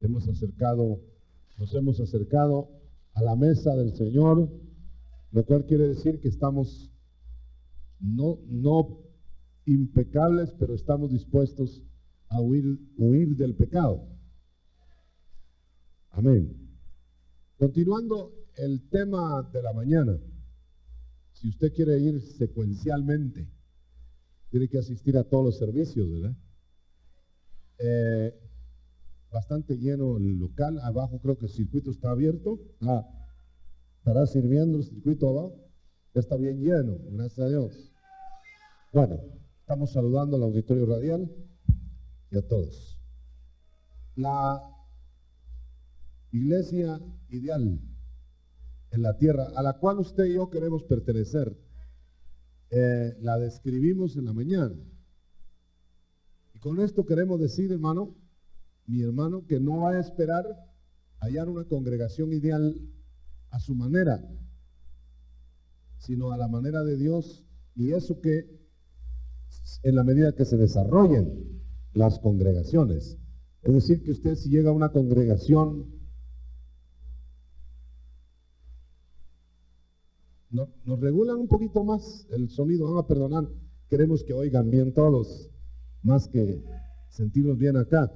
nos hemos acercado a la mesa del Señor, lo cual quiere decir que estamos no impecables, pero estamos dispuestos a huir del pecado. Amén. Continuando el tema de la mañana, si usted quiere ir secuencialmente, tiene que asistir a todos los servicios, ¿verdad? Bastante lleno el local. Abajo creo que el circuito está abierto. Estará sirviendo el circuito abajo. Ya está bien lleno, gracias a Dios. Bueno, estamos saludando al auditorio radial y a todos. La iglesia ideal en la tierra a la cual usted y yo queremos pertenecer, la describimos en la mañana. Y con esto queremos decir, mi hermano, que no va a esperar hallar una congregación ideal a su manera, sino a la manera de Dios, y eso que en la medida que se desarrollen las congregaciones. Es decir, que usted, si llega a una congregación, nos regulan un poquito más el sonido, van a perdonar, queremos que oigan bien todos, más que sentirnos bien acá,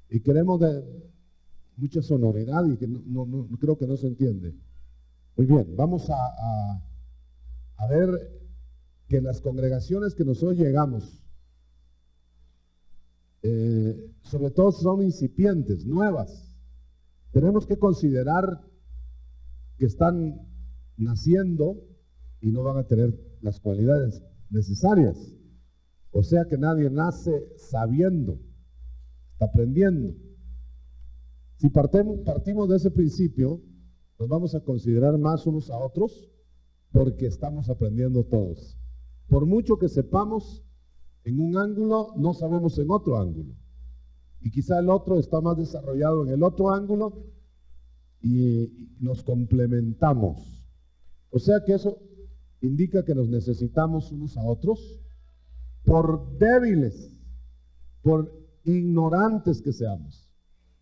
y queremos de mucha sonoridad y que no creo que no se entiende. Muy bien, vamos a ver que las congregaciones que nosotros llegamos, sobre todo son incipientes, nuevas. Tenemos que considerar que están naciendo y no van a tener las cualidades necesarias. O sea que nadie nace sabiendo, está aprendiendo. Si partimos de ese principio, nos vamos a considerar más unos a otros porque estamos aprendiendo todos. Por mucho que sepamos en un ángulo, no sabemos en otro ángulo. Y quizá el otro está más desarrollado en el otro ángulo y nos complementamos. O sea que eso indica que nos necesitamos unos a otros, por débiles, por ignorantes que seamos.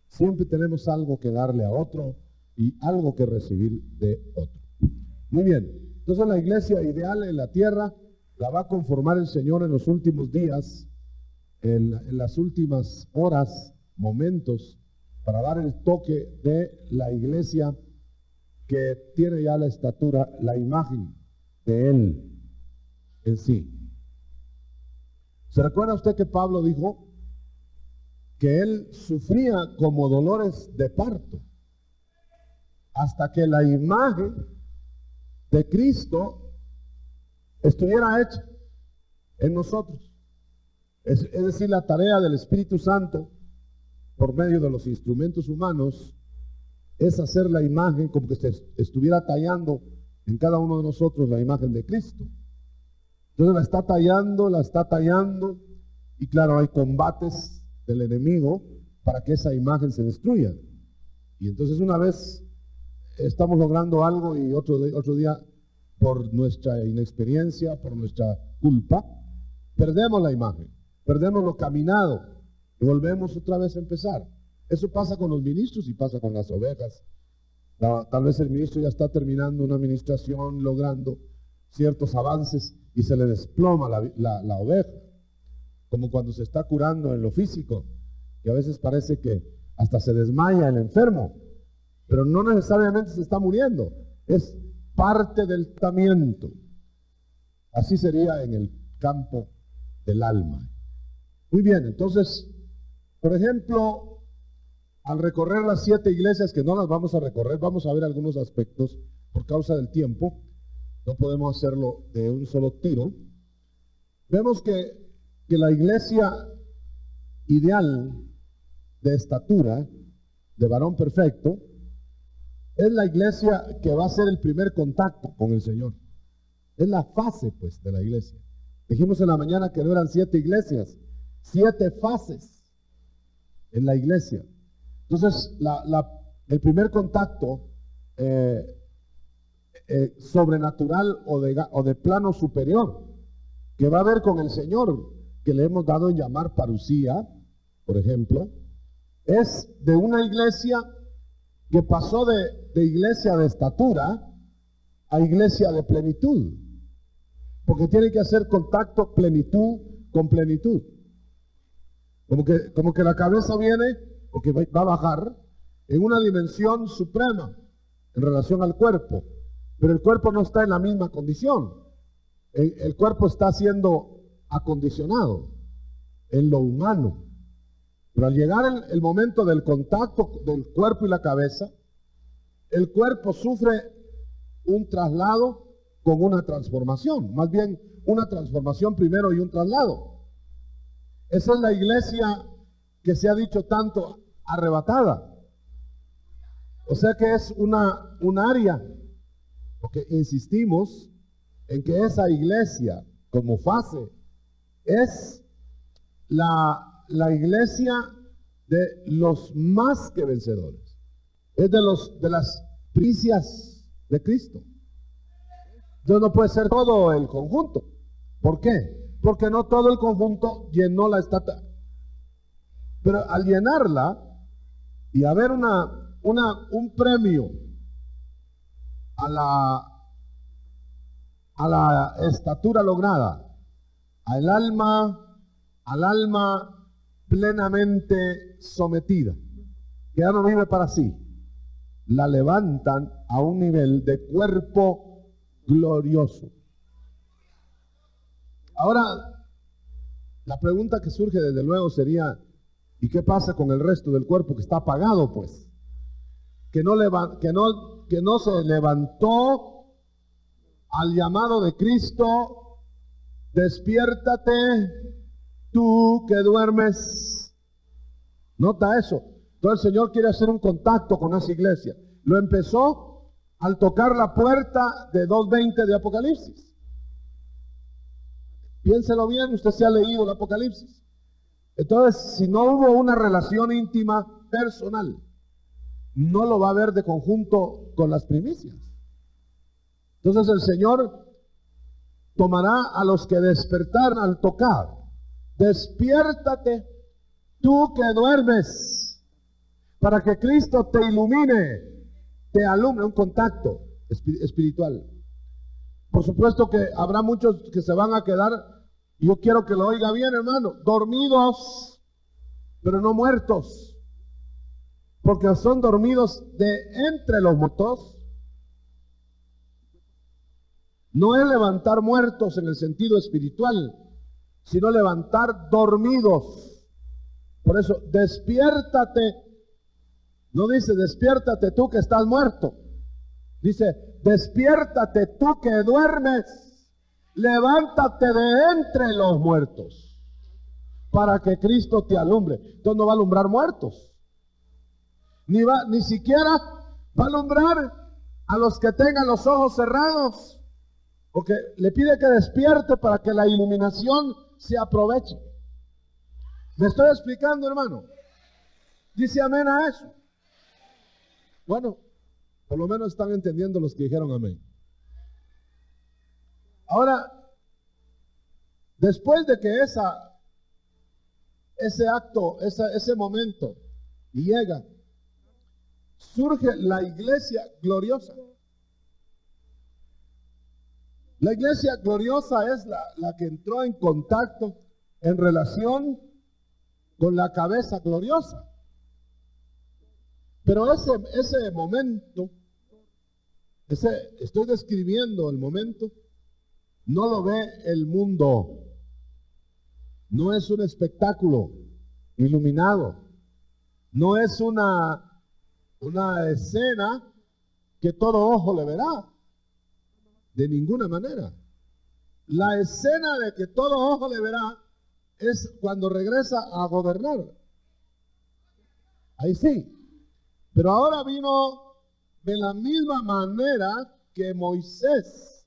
Siempre tenemos algo que darle a otro y algo que recibir de otro. Muy bien, entonces la iglesia ideal en la tierra la va a conformar el Señor en los últimos días, en las últimas horas, momentos, para dar el toque de la iglesia que tiene ya la estatura, la imagen de Él en sí. ¿Se recuerda usted que Pablo dijo que Él sufría como dolores de parto hasta que la imagen de Cristo estuviera hecha en nosotros? Es decir, la tarea del Espíritu Santo por medio de los instrumentos humanos es hacer la imagen como que se estuviera tallando en cada uno de nosotros la imagen de Cristo. Entonces la está tallando, y claro, hay combates del enemigo para que esa imagen se destruya. Y entonces una vez estamos logrando algo y otro día, por nuestra inexperiencia, por nuestra culpa, perdemos la imagen, perdemos lo caminado y volvemos otra vez a empezar. Eso pasa con los ministros y pasa con las ovejas. Tal vez el ministro ya está terminando una administración, logrando ciertos avances y se le desploma la oveja. Como cuando se está curando en lo físico, que a veces parece que hasta se desmaya el enfermo, pero no necesariamente se está muriendo, es parte del tratamiento. Así sería en el campo del alma. Muy bien, entonces, por ejemplo, al recorrer las 7 iglesias, que no las vamos a recorrer, vamos a ver algunos aspectos por causa del tiempo, no podemos hacerlo de un solo tiro. Vemos que la iglesia ideal de estatura, de varón perfecto, es la iglesia que va a ser el primer contacto con el Señor. Es la fase, pues, de la iglesia. Dijimos en la mañana que no eran 7 iglesias, 7 fases en la iglesia. Entonces, el primer contacto sobrenatural o de plano superior que va a haber con el Señor, que le hemos dado en llamar parusía, por ejemplo, es de una iglesia que pasó de iglesia de estatura a iglesia de plenitud, porque tiene que hacer contacto plenitud con plenitud. Como que la cabeza viene, porque va a bajar, en una dimensión suprema en relación al cuerpo, pero el cuerpo no está en la misma condición. El cuerpo está siendo acondicionado en lo humano. Pero al llegar el momento del contacto del cuerpo y la cabeza, el cuerpo sufre un traslado con una transformación, más bien una transformación primero y un traslado. Esa es la iglesia que se ha dicho tanto arrebatada. O sea que es un área, porque insistimos en que esa iglesia como fase es la iglesia de los más que vencedores. Es de las primicias de Cristo. Entonces no puede ser todo el conjunto. ¿Por qué? Porque no todo el conjunto llenó la estatua. Pero al llenarla y haber un premio a la estatura lograda, al alma plenamente sometida, que ya no vive para sí, la levantan a un nivel de cuerpo glorioso. Ahora, la pregunta que surge desde luego sería, ¿y qué pasa con el resto del cuerpo que está apagado, pues? Que no se levantó al llamado de Cristo. Despiértate, tú que duermes. Nota eso. Entonces el Señor quiere hacer un contacto con esa iglesia. Lo empezó al tocar la puerta de 2:20 de Apocalipsis. Piénselo bien, usted se ha leído el Apocalipsis. Entonces, si no hubo una relación íntima personal, no lo va a ver de conjunto con las primicias. Entonces el Señor tomará a los que despertaron al tocar. Despiértate, tú que duermes, para que Cristo te ilumine, te alumbre, un contacto espiritual. Por supuesto que habrá muchos que se van a quedar, y yo quiero que lo oiga bien, hermano, dormidos, pero no muertos, porque son dormidos de entre los muertos. No es levantar muertos en el sentido espiritual, sino levantar dormidos. Por eso, despiértate. No dice despiértate tú que estás muerto. Dice despiértate tú que duermes. Levántate de entre los muertos para que Cristo te alumbre. Entonces no va a alumbrar muertos. Ni siquiera va a alumbrar a los que tengan los ojos cerrados. Porque le pide que despierte para que la iluminación se aproveche. ¿Me estoy explicando, hermano? Dice amén a eso. Bueno, por lo menos están entendiendo los que dijeron amén. Ahora, después de que ese acto, ese momento llega, surge la iglesia gloriosa. La iglesia gloriosa es la que entró en contacto, en relación con la cabeza gloriosa. Pero ese momento, estoy describiendo el momento, no lo ve el mundo. No es un espectáculo iluminado. No es una escena que todo ojo le verá. De ninguna manera. La escena de que todo ojo le verá es cuando regresa a gobernar. Ahí sí. Pero ahora vino de la misma manera que Moisés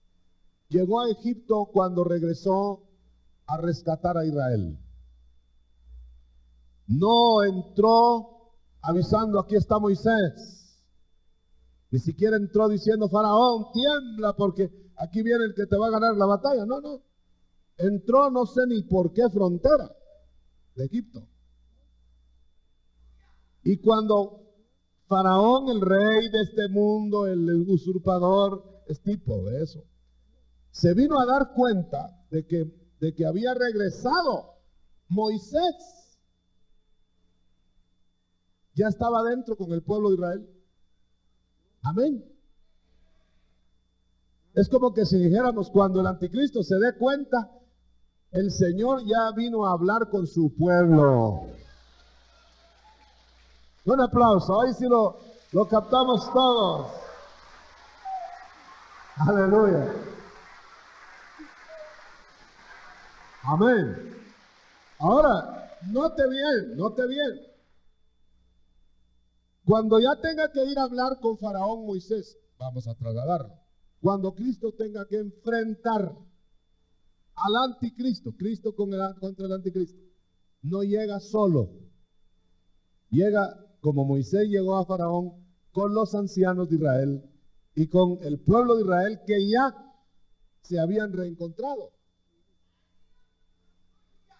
llegó a Egipto cuando regresó a rescatar a Israel. No entró avisando, aquí está Moisés. Ni siquiera entró diciendo, Faraón, tiembla porque aquí viene el que te va a ganar la batalla. No. Entró no sé ni por qué frontera de Egipto. Y cuando Faraón, el rey de este mundo, el usurpador, es tipo de eso, se vino a dar cuenta de que había regresado Moisés, ya estaba dentro con el pueblo de Israel. Amén. Es como que si dijéramos, cuando el anticristo se dé cuenta, el Señor ya vino a hablar con su pueblo. Un aplauso, ahí sí lo captamos todos. Aleluya. Amén. Ahora, note bien. Cuando ya tenga que ir a hablar con Faraón Moisés, vamos a trasladarlo. Cuando Cristo tenga que enfrentar al anticristo, Cristo contra el anticristo, no llega solo. Llega como Moisés llegó a Faraón con los ancianos de Israel y con el pueblo de Israel que ya se habían reencontrado.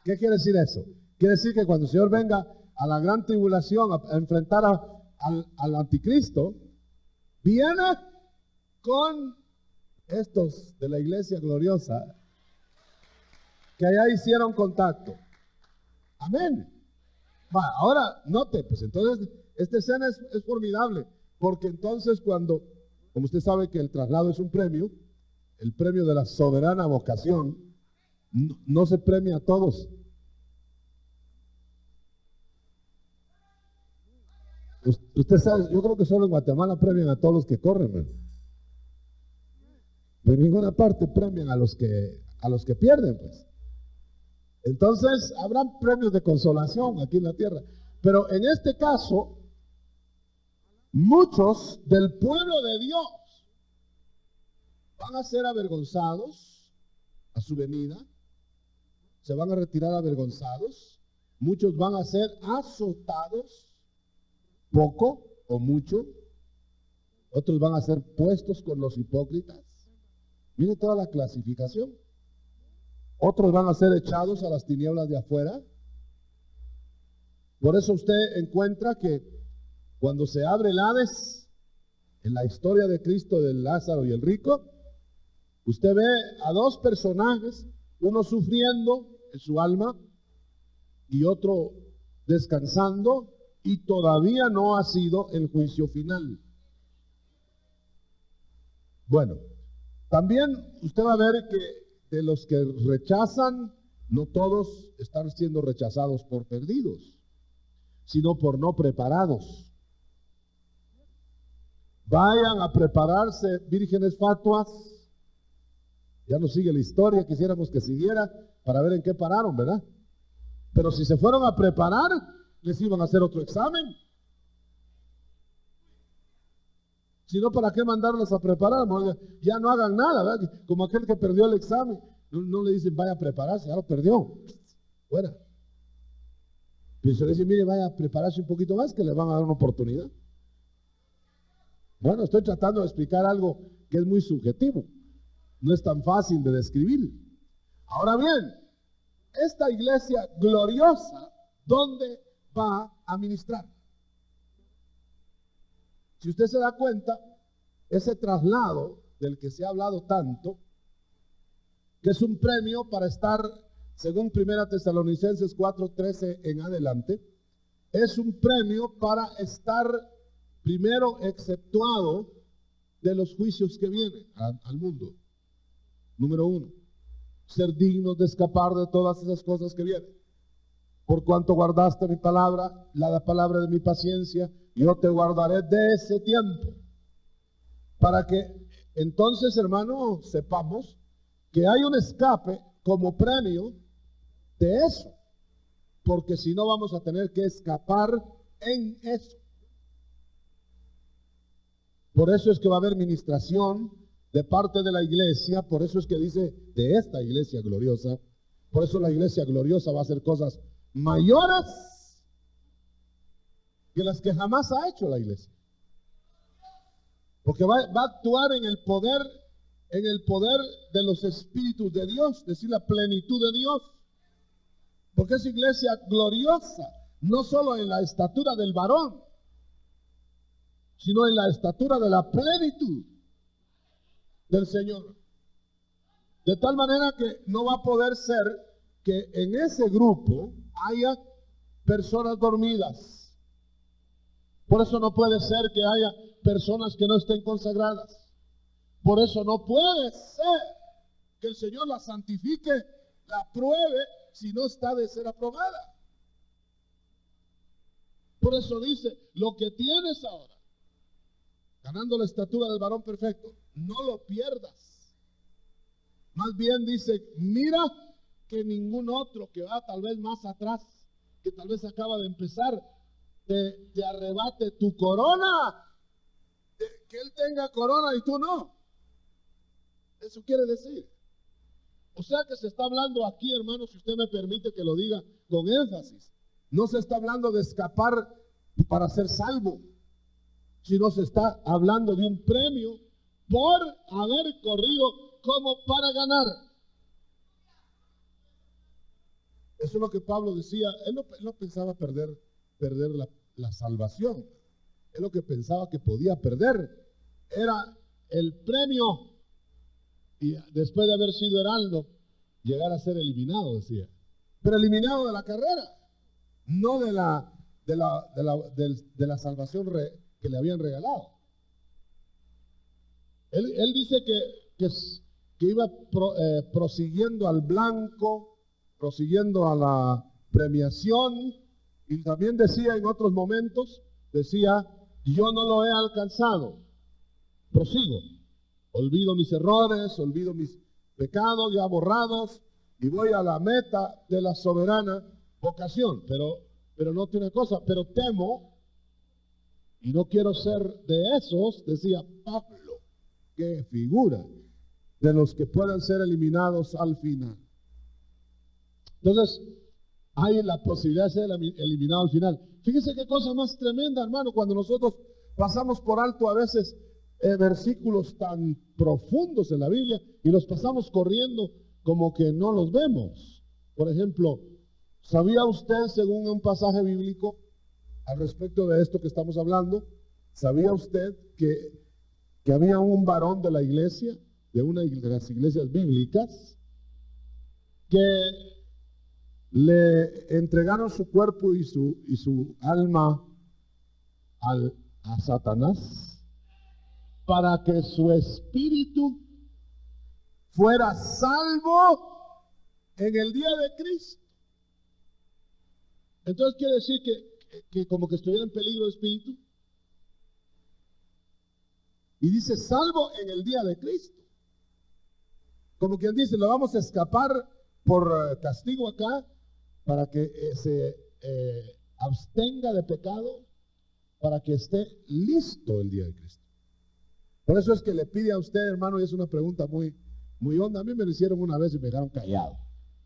¿Qué quiere decir eso? Quiere decir que cuando el Señor venga a la gran tribulación a enfrentar al anticristo, viene con estos de la iglesia gloriosa que allá hicieron contacto. Amén. Ahora, note, pues entonces, esta escena es formidable, porque entonces como usted sabe que el traslado es un premio, el premio de la soberana vocación, no se premia a todos. Usted sabe, yo creo que solo en Guatemala premian a todos los que corren, man. De ninguna parte premian a los que pierden, pues. Entonces, habrán premios de consolación aquí en la tierra. Pero en este caso, muchos del pueblo de Dios van a ser avergonzados a su venida. Se van a retirar avergonzados. Muchos van a ser azotados, poco o mucho. Otros van a ser puestos con los hipócritas. Mire toda la clasificación. Otros van a ser echados a las tinieblas de afuera. Por eso usted encuentra que cuando se abre el Hades, en la historia de Cristo del Lázaro y el rico, usted ve a dos personajes, uno sufriendo en su alma y otro descansando, y todavía no ha sido el juicio final. Bueno, también usted va a ver que de los que rechazan, no todos están siendo rechazados por perdidos, sino por no preparados. Vayan a prepararse, vírgenes fatuas. Ya no sigue la historia, quisiéramos que siguiera para ver en qué pararon, ¿verdad? Pero si se fueron a preparar, les iban a hacer otro examen. Si no, ¿para qué mandarlos a preparar? Ya no hagan nada, ¿verdad? Como aquel que perdió el examen. No le dicen, vaya a prepararse, ya lo perdió. Fuera. Pero se le dice, mire, vaya a prepararse un poquito más, que le van a dar una oportunidad. Bueno, estoy tratando de explicar algo que es muy subjetivo. No es tan fácil de describir. Ahora bien, esta iglesia gloriosa, ¿dónde va a ministrar? Si usted se da cuenta, ese traslado del que se ha hablado tanto, que es un premio para estar, según 1 Tesalonicenses 4:13 en adelante, es un premio para estar primero exceptuado de los juicios que vienen al mundo. Número 1, ser dignos de escapar de todas esas cosas que vienen. Por cuanto guardaste mi palabra, la palabra de mi paciencia, yo te guardaré de ese tiempo. Para que entonces, hermano, sepamos que hay un escape como premio de eso. Porque si no, vamos a tener que escapar en eso. Por eso es que va a haber ministración de parte de la iglesia. Por eso es que dice de esta iglesia gloriosa. Por eso la iglesia gloriosa va a hacer cosas mayores que las que jamás ha hecho la iglesia, porque va a actuar en el poder de los espíritus de Dios, es decir, la plenitud de Dios, porque es iglesia gloriosa, no solo en la estatura del varón, sino en la estatura de la plenitud del Señor. De tal manera que no va a poder ser que en ese grupo haya personas dormidas. Por eso no puede ser que haya personas que no estén consagradas. Por eso no puede ser que el Señor la santifique, la pruebe, si no está de ser aprobada. Por eso dice, lo que tienes ahora, ganando la estatura del varón perfecto, no lo pierdas. Más bien dice, mira que ningún otro que va tal vez más atrás, que tal vez acaba de empezar, te arrebate tu corona, que él tenga corona y tú no. Eso quiere decir. O sea que se está hablando aquí, hermano, si usted me permite que lo diga con énfasis. No se está hablando de escapar para ser salvo, sino se está hablando de un premio por haber corrido como para ganar. Eso es lo que Pablo decía. Él no pensaba perder la salvación. Él lo que pensaba que podía perder era el premio. Y después de haber sido heraldo, llegar a ser eliminado, decía. Pero eliminado de la carrera, no de la salvación que le habían regalado. Él dice que iba prosiguiendo al blanco, prosiguiendo a la premiación, y también decía en otros momentos, decía, yo no lo he alcanzado, prosigo. Olvido mis errores, olvido mis pecados ya borrados y voy a la meta de la soberana vocación. Pero note una cosa, pero temo y no quiero ser de esos, decía Pablo, qué figura, de los que puedan ser eliminados al final. Entonces, hay la posibilidad de ser eliminado al final. Fíjense qué cosa más tremenda, hermano, cuando nosotros pasamos por alto a veces versículos tan profundos en la Biblia y los pasamos corriendo como que no los vemos. Por ejemplo, ¿sabía usted, según un pasaje bíblico al respecto de esto que estamos hablando, sabía usted que había un varón de la iglesia, de una de las iglesias bíblicas, que le entregaron su cuerpo y su alma a Satanás, para que su espíritu fuera salvo en el día de Cristo? Entonces quiere decir que como que estuviera en peligro de espíritu. Y dice, salvo en el día de Cristo. Como quien dice, lo vamos a escapar por castigo acá, para que se abstenga de pecado, para que esté listo el día de Cristo. Por eso es que le pide a usted, hermano, y es una pregunta muy, muy honda. A mí me lo hicieron una vez y me dejaron callado.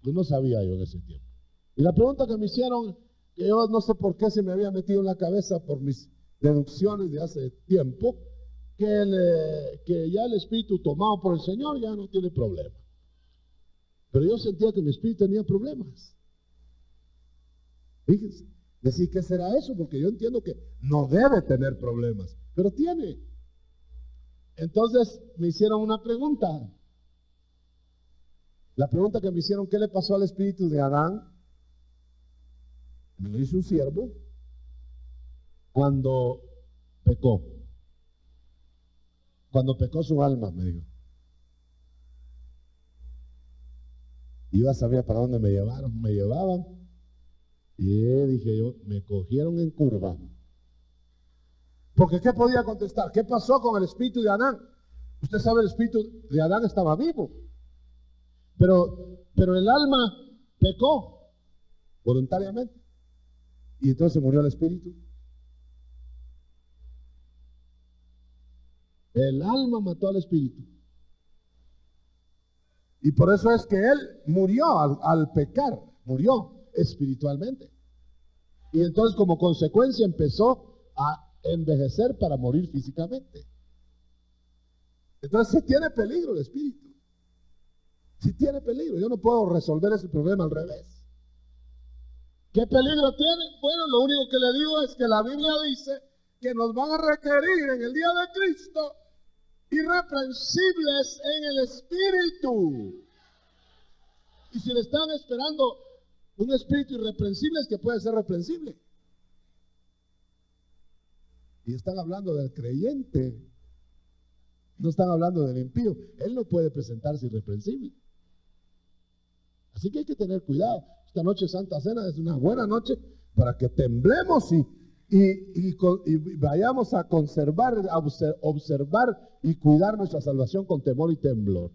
Yo no sabía yo en ese tiempo. Y la pregunta que me hicieron, que yo no sé por qué se me había metido en la cabeza por mis deducciones de hace tiempo, que ya el espíritu tomado por el Señor ya no tiene problema. Pero yo sentía que mi espíritu tenía problemas. Fíjense, decir, ¿qué será eso? Porque yo entiendo que no debe tener problemas, pero tiene. Entonces me hicieron una pregunta. La pregunta que me hicieron, ¿qué le pasó al espíritu de Adán? Me lo hizo un siervo cuando pecó. Cuando pecó su alma, me dijo. Y yo ya sabía para dónde me llevaban. Y dije yo, me cogieron en curva. Porque ¿qué podía contestar? ¿Qué pasó con el espíritu de Adán? Usted sabe, el espíritu de Adán estaba vivo. Pero el alma pecó voluntariamente. Y entonces murió el espíritu. El alma mató al espíritu. Y por eso es que él murió al pecar, murió espiritualmente. Y entonces como consecuencia empezó a envejecer para morir físicamente. Entonces sí tiene peligro el espíritu. Sí tiene peligro. Yo no puedo resolver ese problema al revés. ¿Qué peligro tiene? Bueno, lo único que le digo es que la Biblia dice que nos van a requerir en el día de Cristo irreprensibles en el Espíritu. Y si le están esperando un espíritu irreprensible, es que puede ser reprensible. Y están hablando del creyente, no están hablando del impío. Él no puede presentarse irreprensible. Así que hay que tener cuidado. Esta noche Santa Cena es una buena noche para que temblemos y vayamos a conservar, a observar y cuidar nuestra salvación con temor y temblor.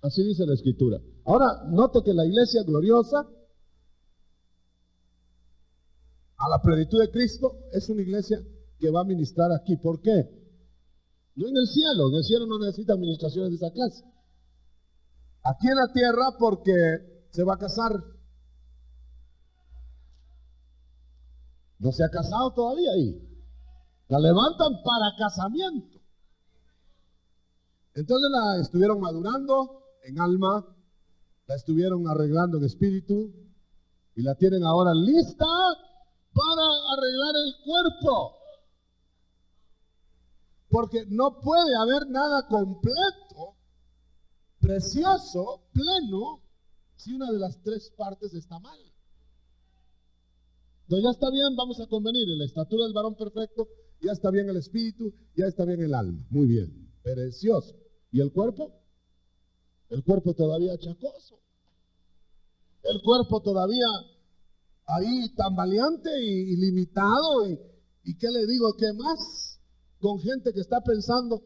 Así dice la Escritura. Ahora, note que la iglesia gloriosa, a la plenitud de Cristo, es una iglesia que va a ministrar aquí. ¿Por qué? No en el cielo no necesita administraciones de esa clase. Aquí en la tierra porque se va a casar. No se ha casado todavía ahí. La levantan para casamiento. Entonces la estuvieron madurando en alma, la estuvieron arreglando en espíritu y la tienen ahora lista para arreglar el cuerpo. Porque no puede haber nada completo, precioso, pleno, si una de las tres partes está mal. Entonces ya está bien, vamos a convenir, en la estatura del varón perfecto, ya está bien el espíritu, ya está bien el alma. Muy bien, precioso. ¿Y el cuerpo? El cuerpo todavía achacoso. El cuerpo todavía ahí tambaleante y limitado. ¿Y qué le digo? ¿Qué más? Con gente que está pensando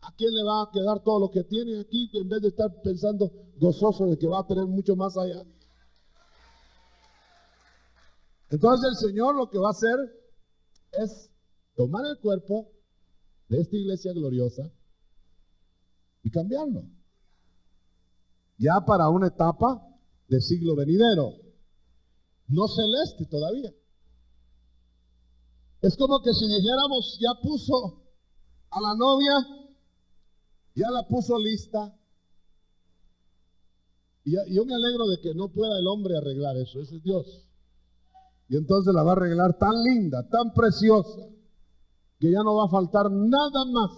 a quién le va a quedar todo lo que tiene aquí, en vez de estar pensando gozoso de que va a tener mucho más allá. Entonces el Señor lo que va a hacer es tomar el cuerpo de esta iglesia gloriosa y cambiarlo. Ya para una etapa de siglo venidero, no celeste todavía. Es como que si dijéramos, ya puso a la novia, ya la puso lista. Y yo me alegro de que no pueda el hombre arreglar eso, ese es Dios. Y entonces la va a arreglar tan linda, tan preciosa, que ya no va a faltar nada más.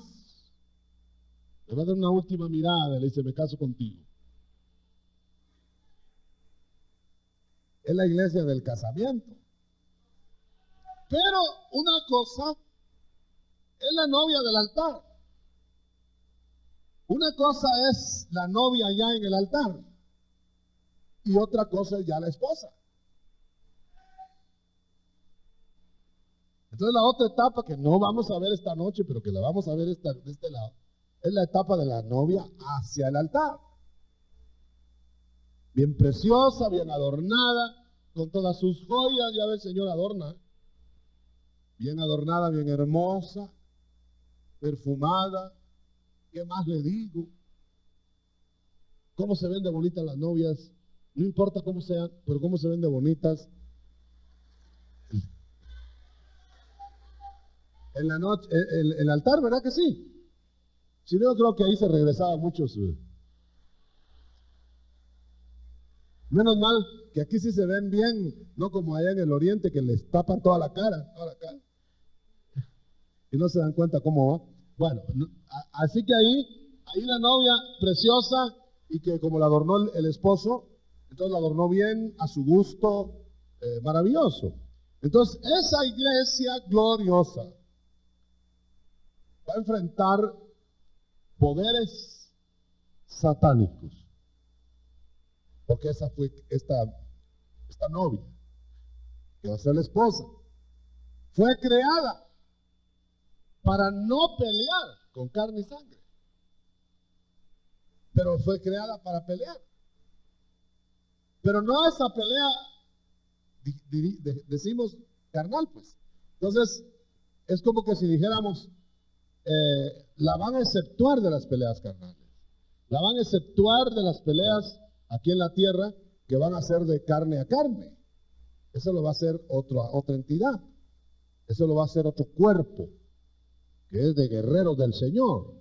Le va a dar una última mirada, le dice, me caso contigo. Es la iglesia del casamiento. Pero una cosa es la novia del altar. Una cosa es la novia ya en el altar. Y otra cosa es ya la esposa. Entonces la otra etapa que no vamos a ver esta noche, pero que la vamos a ver de este lado, es la etapa de la novia hacia el altar. Bien preciosa, bien adornada, con todas sus joyas, ya ve el Señor adorna. Bien adornada, bien hermosa, perfumada. ¿Qué más le digo? ¿Cómo se ven de bonitas las novias? No importa cómo sean, pero cómo se ven de bonitas. En la noche, el altar, ¿verdad que sí? Si no, yo creo que ahí se regresaban muchos. Menos mal que aquí sí se ven bien, no como allá en el oriente que les tapan toda la cara. Y no se dan cuenta cómo va. Bueno, así que ahí la novia preciosa y que como la adornó el esposo, entonces la adornó bien, a su gusto, maravilloso. Entonces esa iglesia gloriosa va a enfrentar poderes satánicos. Porque esa fue esta novia, que va a ser la esposa. Fue creada para no pelear con carne y sangre. Pero fue creada para pelear. Pero no esa pelea, decimos, carnal, pues. Entonces, es como que si dijéramos, la van a exceptuar de las peleas carnales. La van a exceptuar de las peleas aquí en la tierra que van a ser de carne a carne. Eso lo va a hacer otra entidad. Eso lo va a hacer otro cuerpo, que es de guerreros del Señor,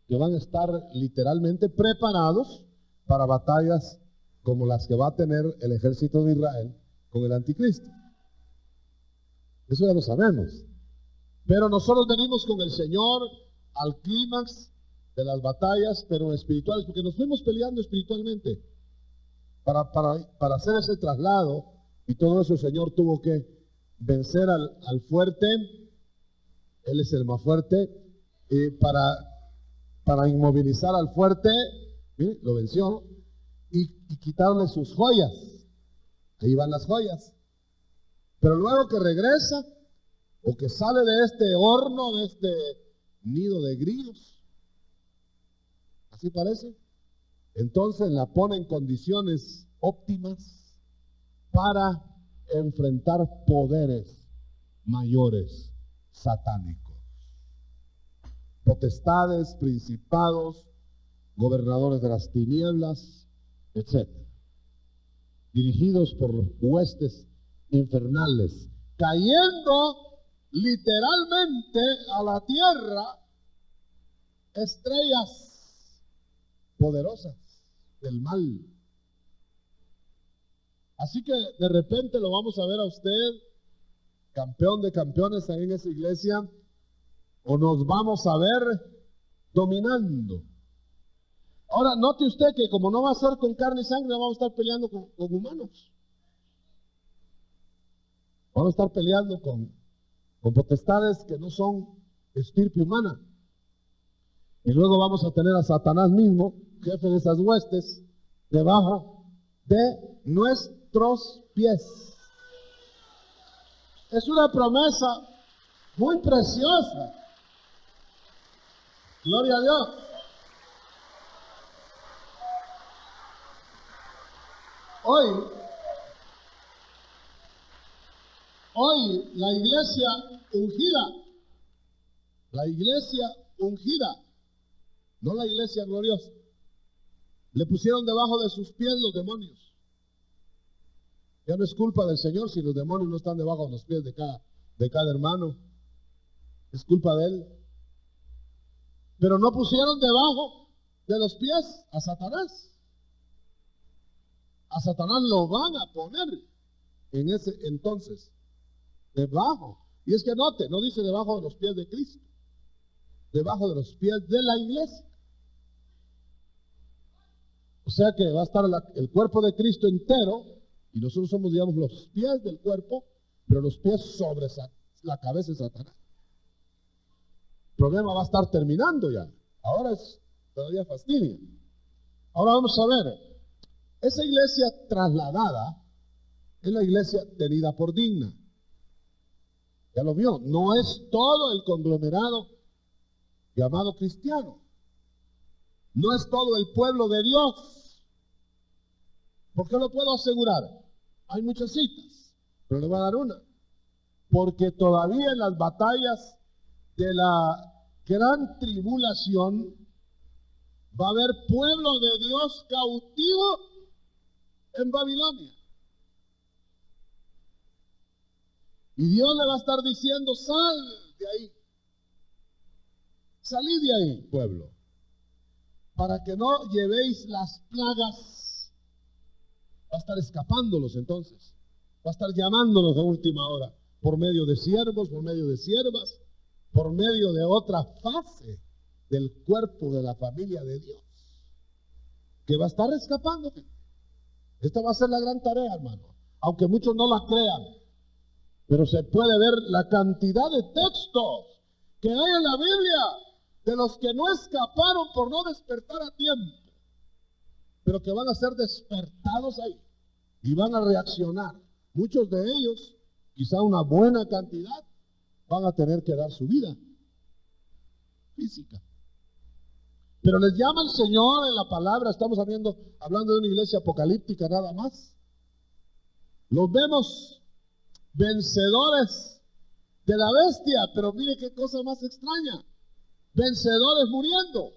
que van a estar literalmente preparados para batallas como las que va a tener el ejército de Israel con el anticristo. Eso ya lo sabemos. Pero nosotros venimos con el Señor al clímax de las batallas, pero espirituales, porque nos fuimos peleando espiritualmente. Para hacer ese traslado y todo eso, el Señor tuvo que vencer al fuerte. Él es el más fuerte. Y para inmovilizar al fuerte, ¿sí?, lo venció y quitarle sus joyas. Ahí van las joyas. Pero luego que regresa o que sale de este horno, de este nido de grillos, así parece, entonces la pone en condiciones óptimas para enfrentar poderes mayores satánicos, potestades, principados, gobernadores de las tinieblas, etc., dirigidos por huestes infernales, cayendo literalmente a la tierra estrellas poderosas del mal. Así que de repente lo vamos a ver a usted campeón de campeones ahí en esa iglesia, o nos vamos a ver dominando. Ahora note usted que como no va a ser con carne y sangre, vamos a estar peleando con humanos. Vamos a estar peleando con potestades que no son estirpe humana. Y luego vamos a tener a Satanás mismo, jefe de esas huestes, debajo de nuestros pies. Es una promesa muy preciosa. Gloria a Dios. Hoy la iglesia ungida, no la iglesia gloriosa, le pusieron debajo de sus pies los demonios. Ya no es culpa del Señor si los demonios no están debajo de los pies de cada hermano. Es culpa de Él. Pero no pusieron debajo de los pies a Satanás. A Satanás lo van a poner en ese entonces debajo. Y es que note, no dice debajo de los pies de Cristo, debajo de los pies de la iglesia. O sea que va a estar el cuerpo de Cristo entero, y nosotros somos, digamos, los pies del cuerpo, pero los pies sobre la cabeza de Satanás. El problema va a estar terminando ya. Ahora es todavía fastidio. Ahora vamos a ver. Esa iglesia trasladada es la iglesia tenida por digna. Ya lo vio. No es todo el conglomerado llamado cristiano. No es todo el pueblo de Dios. ¿Por qué lo puedo asegurar? Hay muchas citas, pero le voy a dar una. Porque todavía en las batallas de la gran tribulación va a haber pueblo de Dios cautivo en Babilonia. Y Dios le va a estar diciendo: sal de ahí. Salid de ahí, pueblo, para que no llevéis las plagas. Va a estar escapándolos entonces. Va a estar llamándolos de última hora, por medio de siervos, por medio de siervas, por medio de otra fase del cuerpo de la familia de Dios, que va a estar escapando. Esta va a ser la gran tarea, hermano, aunque muchos no la crean, pero se puede ver la cantidad de textos que hay en la Biblia de los que no escaparon por no despertar a tiempo, pero que van a ser despertados ahí y van a reaccionar. Muchos de ellos, quizá una buena cantidad, van a tener que dar su vida física. Pero les llama el Señor en la palabra. Estamos hablando de una iglesia apocalíptica nada más. Los vemos vencedores de la bestia, pero mire qué cosa más extraña. Vencedores muriendo.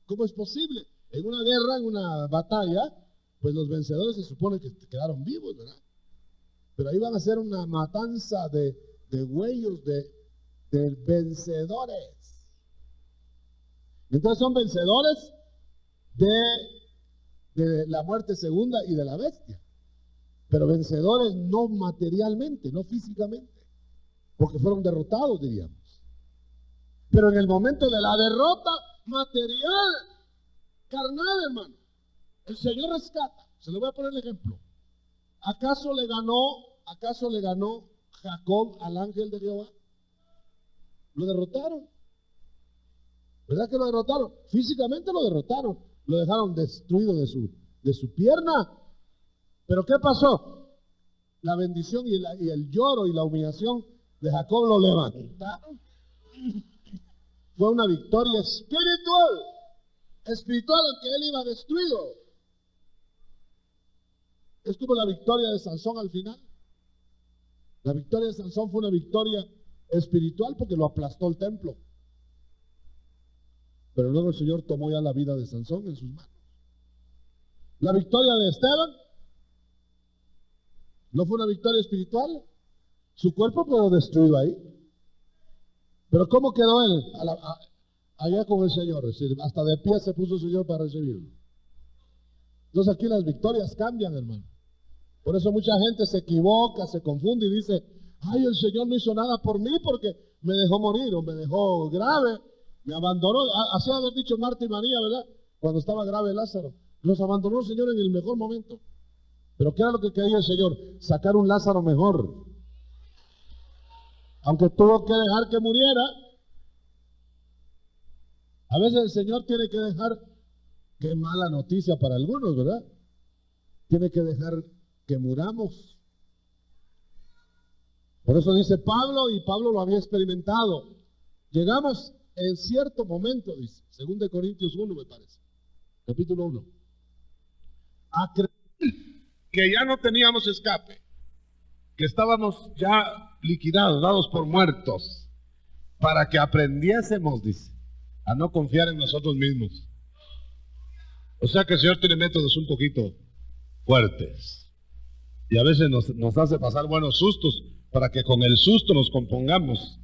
¿Cómo es posible? En una guerra, en una batalla, pues los vencedores se supone que quedaron vivos, ¿verdad? Pero ahí van a ser una matanza de huellos de vencedores. Entonces son vencedores de la muerte segunda y de la bestia. pero vencedores no materialmente, no físicamente, porque fueron derrotados, diríamos. Pero en el momento de la derrota material, carnal, hermano, el Señor rescata. Se lo voy a poner el ejemplo. ¿Acaso le ganó Jacob al ángel de Jehová? Lo derrotaron. ¿Verdad que lo derrotaron? Físicamente lo derrotaron. Lo dejaron destruido de su pierna. ¿Pero qué pasó? La bendición y el lloro y la humillación de Jacob lo levantaron. Fue una victoria espiritual. Espiritual, aunque él iba destruido. Es como la victoria de Sansón al final. La victoria de Sansón fue una victoria espiritual porque lo aplastó el templo. Pero luego el Señor tomó ya la vida de Sansón en sus manos. La victoria de Esteban no fue una victoria espiritual. Su cuerpo quedó destruido ahí. Pero ¿cómo quedó él allá con el Señor? Es decir, hasta de pie se puso el Señor para recibirlo. Entonces aquí las victorias cambian, hermano. Por eso mucha gente se equivoca, se confunde y dice, ay, el Señor no hizo nada por mí porque me dejó morir o me dejó grave, me abandonó. Así haber dicho Marta y María, ¿verdad? Cuando estaba grave Lázaro. Los abandonó el Señor en el mejor momento. Pero ¿qué era lo que quería el Señor? Sacar un Lázaro mejor. Aunque tuvo que dejar que muriera, a veces el Señor tiene que dejar, qué mala noticia para algunos, ¿verdad? Tiene que dejar que muramos. Por eso dice Pablo, y Pablo lo había experimentado. Llegamos en cierto momento, dice, 2 Corintios 1 me parece, capítulo 1, a creer que ya no teníamos escape, que estábamos ya liquidados, dados por muertos, para que aprendiésemos, dice, a no confiar en nosotros mismos. O sea que el Señor tiene métodos un poquito fuertes. Y a veces nos hace pasar buenos sustos para que con el susto nos compongamos.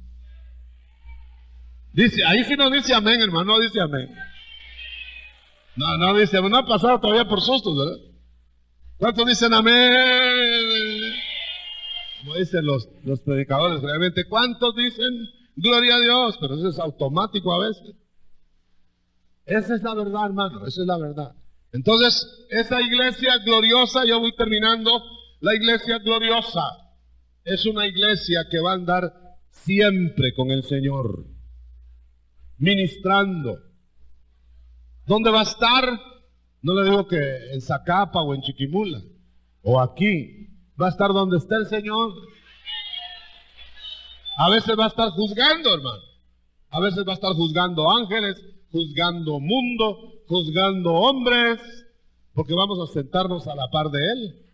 Dice, ahí sí no dice amén, hermano, no dice amén. No dice, no ha pasado todavía por sustos, ¿verdad? ¿Cuántos dicen amén? Como dicen los predicadores, realmente, ¿cuántos dicen gloria a Dios? Pero eso es automático a veces. Esa es la verdad, hermano, esa es la verdad. Entonces, esa iglesia gloriosa, ya voy terminando, la iglesia gloriosa es una iglesia que va a andar siempre con el Señor, ministrando. ¿Dónde va a estar? No le digo que en Zacapa o en Chiquimula, o aquí. Va a estar donde está el Señor. A veces va a estar juzgando, hermano. A veces va a estar juzgando ángeles, juzgando mundo, juzgando hombres, porque vamos a sentarnos a la par de Él.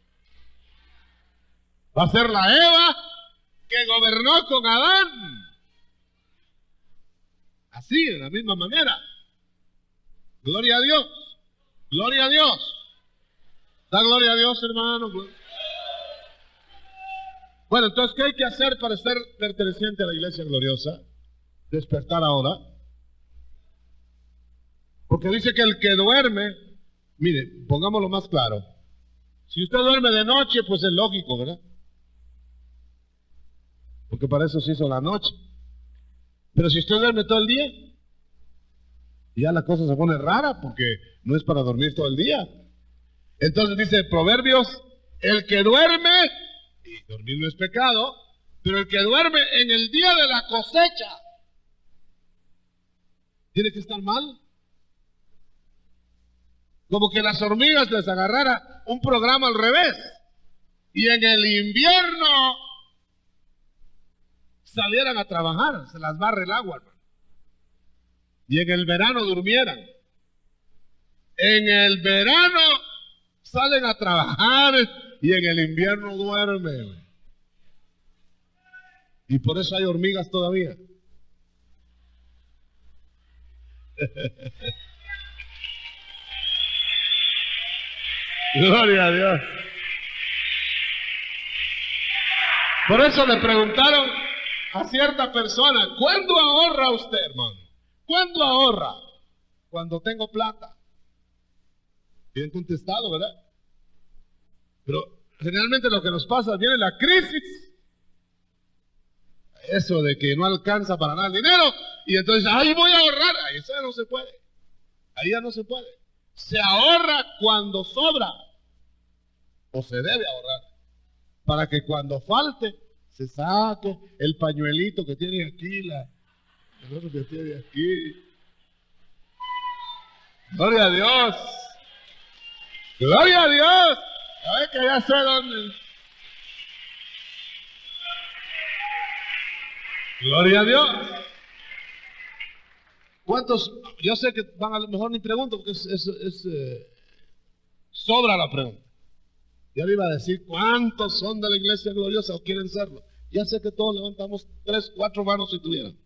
Va a ser la Eva que gobernó con Adán. Así, de la misma manera. Gloria a Dios. Gloria a Dios. Da gloria a Dios, hermano. Bueno, entonces, ¿qué hay que hacer para ser perteneciente a la iglesia gloriosa? Despertar ahora. Porque dice que el que duerme, mire, pongámoslo más claro. Si usted duerme de noche, pues es lógico, ¿verdad? Porque para eso se hizo la noche. Pero si usted duerme todo el día, ya la cosa se pone rara porque no es para dormir todo el día. Entonces dice Proverbios, el que duerme, y dormir no es pecado, pero el que duerme en el día de la cosecha, ¿tiene que estar mal? Como que las hormigas les agarrara un programa al revés, y en el invierno salieran a trabajar, se las barre el agua, hermano. Y en el verano durmieran. En el verano salen a trabajar y en el invierno duermen. Y por eso hay hormigas todavía. Gloria a Dios. Por eso le preguntaron a cierta persona, ¿cuándo ahorra usted, hermano? ¿Cuándo ahorra? Cuando tengo plata. Bien contestado, ¿verdad? Pero generalmente lo que nos pasa, viene la crisis, eso de que no alcanza para nada el dinero, y entonces, ahí voy a ahorrar, ahí eso ya no se puede, ahí ya no se puede. Se ahorra cuando sobra, o se debe ahorrar, para que cuando falte, se saque el pañuelito que tiene aquí, el otro que tiene aquí. Gloria a Dios. Gloria a Dios. A ver que ya sé dónde. Gloria a Dios. ¿Cuántos? Yo sé que van a lo mejor ni pregunto porque sobra la pregunta. Yo le iba a decir cuántos son de la iglesia gloriosa o quieren serlo. Ya sé que todos levantamos 3, 4 manos si tuviéramos.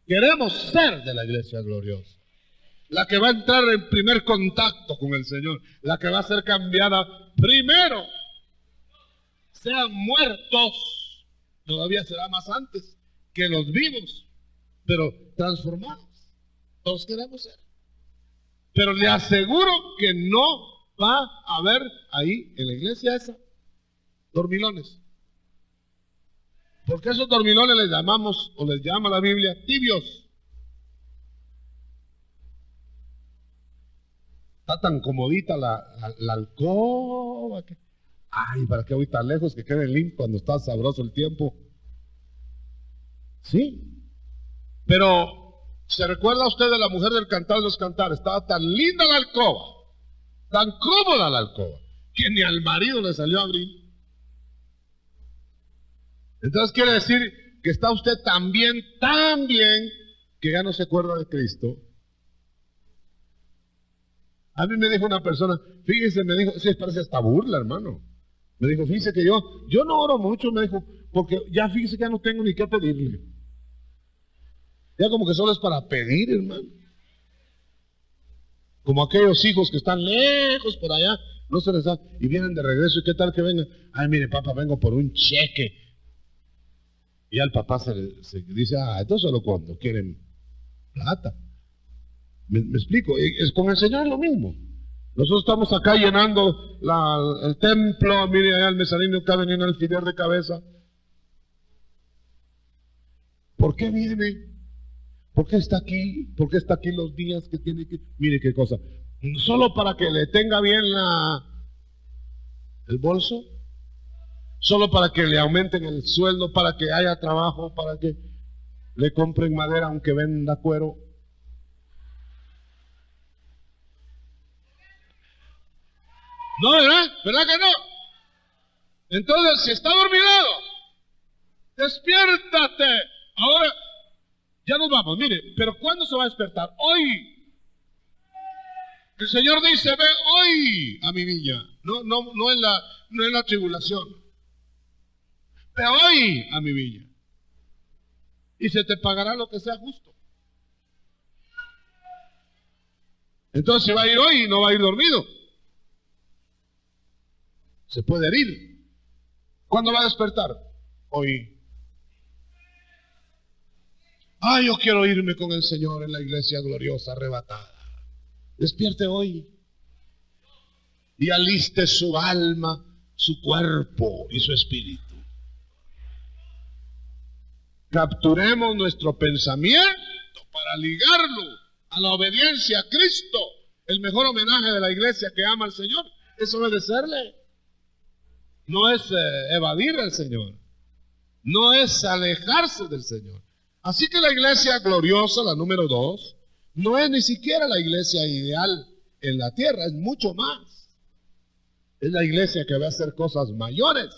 Queremos ser de la iglesia gloriosa. La que va a entrar en primer contacto con el Señor. La que va a ser cambiada primero. Sean muertos. Todavía será más antes que los vivos. Pero transformados. Todos queremos ser. Pero le aseguro que no va a haber ahí en la iglesia esa dormilones. Porque esos dormilones les llamamos, o les llama la Biblia, tibios. Está tan comodita la alcoba. Ay, ¿para qué voy tan lejos que quede limpio cuando está sabroso el tiempo? Sí. Pero, ¿se recuerda usted de la mujer del Cantar de los Cantares? Estaba tan linda la alcoba, tan cómoda la alcoba, que ni al marido le salió a abrir. Entonces quiere decir que está usted tan bien, que ya no se acuerda de Cristo. A mí me dijo una persona, fíjese, me dijo, sí, parece hasta burla, hermano. Me dijo, fíjese que yo no oro mucho, me dijo, porque ya fíjese que ya no tengo ni qué pedirle. Ya como que solo es para pedir, hermano. Como aquellos hijos que están lejos por allá, no se les da, y vienen de regreso, y qué tal que vengan. Ay, mire, papá, vengo por un cheque. Y al papá se dice, entonces solo cuando quieren plata. ¿Me explico? Con el Señor es lo mismo. Nosotros estamos acá llenando el templo, mire allá el mezanino, cabe ni un alfiler de cabeza. ¿Por qué viene? ¿Por qué está aquí? ¿Por qué está aquí los días que tiene que...? Mire qué cosa. Solo para que le tenga bien el bolso. Solo para que le aumenten el sueldo, para que haya trabajo, para que le compren madera aunque venda cuero. No, ¿verdad? ¿Verdad que no? Entonces, si está dormido, despiértate. Ahora, ya nos vamos, mire, pero ¿cuándo se va a despertar? Hoy. El Señor dice, ve hoy a mi niña. No en la tribulación. Ve hoy a mi viña. Y se te pagará lo que sea justo. Entonces se va a ir hoy y no va a ir dormido. Se puede herir. ¿Cuándo va a despertar? Hoy. Yo quiero irme con el Señor en la iglesia gloriosa, arrebatada. Despierte hoy. Y aliste su alma, su cuerpo y su espíritu. Capturemos nuestro pensamiento para ligarlo a la obediencia a Cristo. El mejor homenaje de la iglesia que ama al Señor es obedecerle. No es evadir al Señor. No es alejarse del Señor. Así que la iglesia gloriosa, la número 2, no es ni siquiera la iglesia ideal en la tierra, es mucho más. Es la iglesia que va a hacer cosas mayores.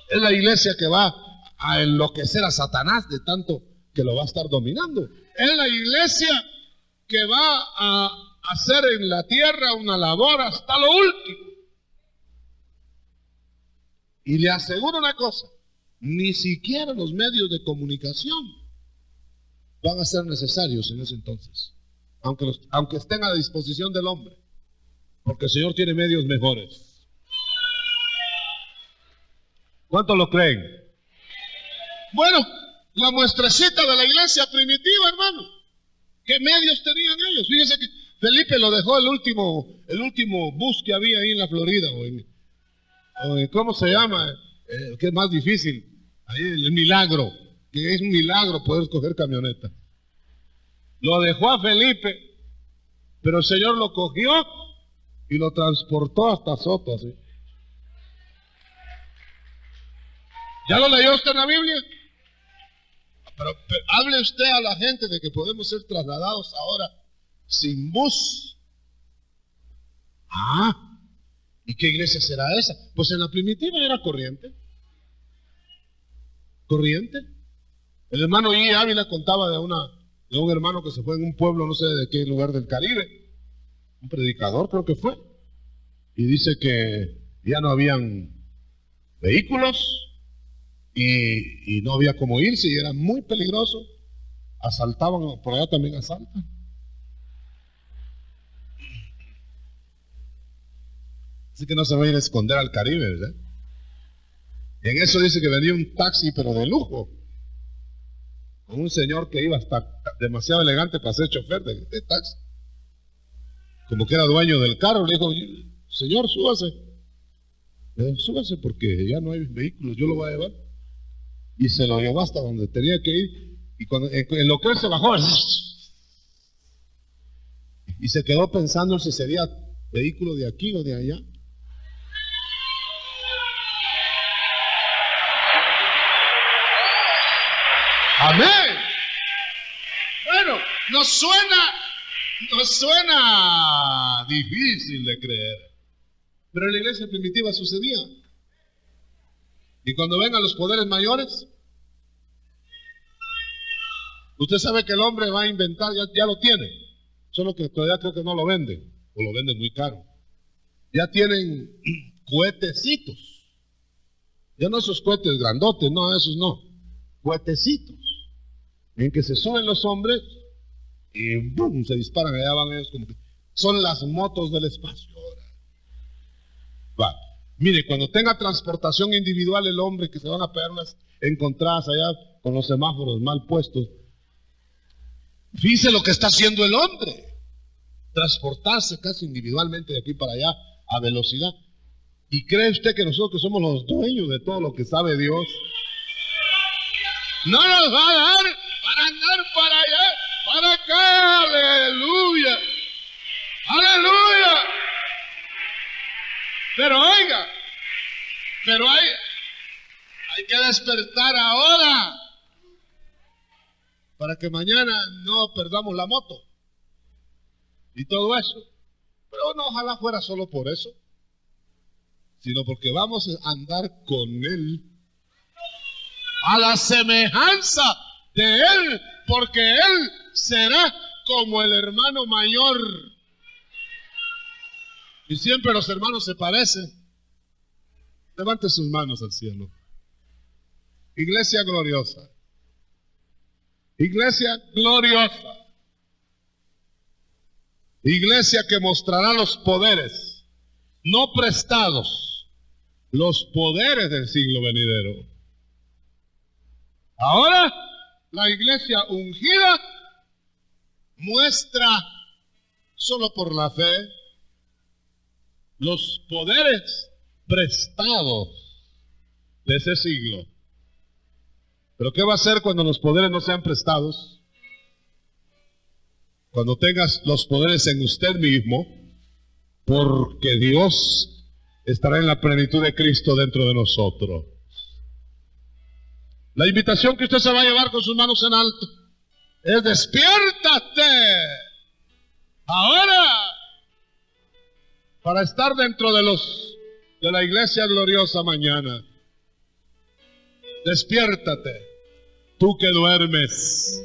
Es la iglesia que va a enloquecer a Satanás de tanto que lo va a estar dominando. Es la iglesia que va a hacer en la tierra una labor hasta lo último. Y le aseguro una cosa, ni siquiera los medios de comunicación van a ser necesarios en ese entonces, aunque estén a la disposición del hombre, porque el Señor tiene medios mejores. ¿Cuántos lo creen? Bueno, la muestrecita de la iglesia primitiva, hermano. ¿Qué medios tenían ellos? Fíjense que Felipe lo dejó el último bus que había ahí en la Florida. ¿cómo se llama? ¿Qué es más difícil? Ahí el milagro, que es un milagro poder escoger camioneta. Lo dejó a Felipe, pero el Señor lo cogió y lo transportó hasta Soto, así. ¿Ya lo leyó usted en la Biblia? Pero hable usted a la gente de que podemos ser trasladados ahora sin bus. Ah, ¿y qué iglesia será esa? Pues en la primitiva era corriente. Corriente. El hermano I. Ávila contaba de un hermano que se fue en un pueblo, no sé de qué lugar del Caribe, un predicador creo que fue, y dice que ya no habían vehículos y no había cómo irse y era muy peligroso. Asaltaban, por allá también asaltan. Así que no se va a ir a esconder al Caribe, ¿verdad? Y en eso dice que venía un taxi, pero de lujo, con un señor que iba hasta demasiado elegante para ser chofer de taxi. Como que era dueño del carro, le dijo: señor, súbase. Súbase porque ya no hay vehículos, yo lo voy a llevar. Y se lo llevó hasta donde tenía que ir. Y cuando, en lo que él se bajó, y se quedó pensando si sería vehículo de aquí o de allá. Amén. Bueno, nos suena difícil de creer, pero en la iglesia primitiva sucedía. Y cuando vengan los poderes mayores, usted sabe que el hombre va a inventar, ya lo tiene, solo que todavía creo que no lo venden, o lo venden muy caro. Ya tienen cohetecitos, ya no esos cohetes grandotes, no, esos no, cohetecitos, en que se suben los hombres y ¡boom!, se disparan, allá van ellos como que son las motos del espacio. Va. Mire, cuando tenga transportación individual el hombre, que se van a pegar unas encontradas allá con los semáforos mal puestos, fíjese lo que está haciendo el hombre, transportarse casi individualmente de aquí para allá a velocidad. ¿Y cree usted que nosotros, que somos los dueños de todo lo que sabe Dios, no nos va a dar para andar para allá, para acá? Aleluya, aleluya. Pero oiga, hay que despertar ahora para que mañana no perdamos la moto y todo eso. Pero no, ojalá fuera solo por eso, sino porque vamos a andar con Él a la semejanza de Él, porque Él será como el hermano mayor. Y siempre los hermanos se parecen. Levante sus manos al cielo. Iglesia gloriosa. Iglesia gloriosa. Iglesia que mostrará los poderes, no prestados, los poderes del siglo venidero. Ahora, la iglesia ungida muestra solo por la fe los poderes prestados de ese siglo. Pero ¿qué va a hacer cuando los poderes no sean prestados? Cuando tengas los poderes en usted mismo, porque Dios estará en la plenitud de Cristo dentro de nosotros. La invitación que usted se va a llevar con sus manos en alto es: despiértate ahora para estar dentro de la iglesia gloriosa mañana. Despiértate, tú que duermes,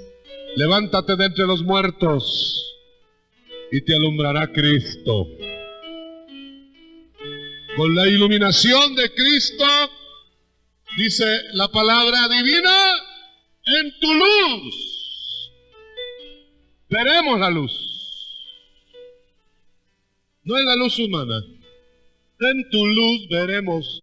levántate de entre los muertos y te alumbrará Cristo. Con la iluminación de Cristo, dice la palabra divina, en tu luz veremos la luz. No en la luz humana, en tu luz veremos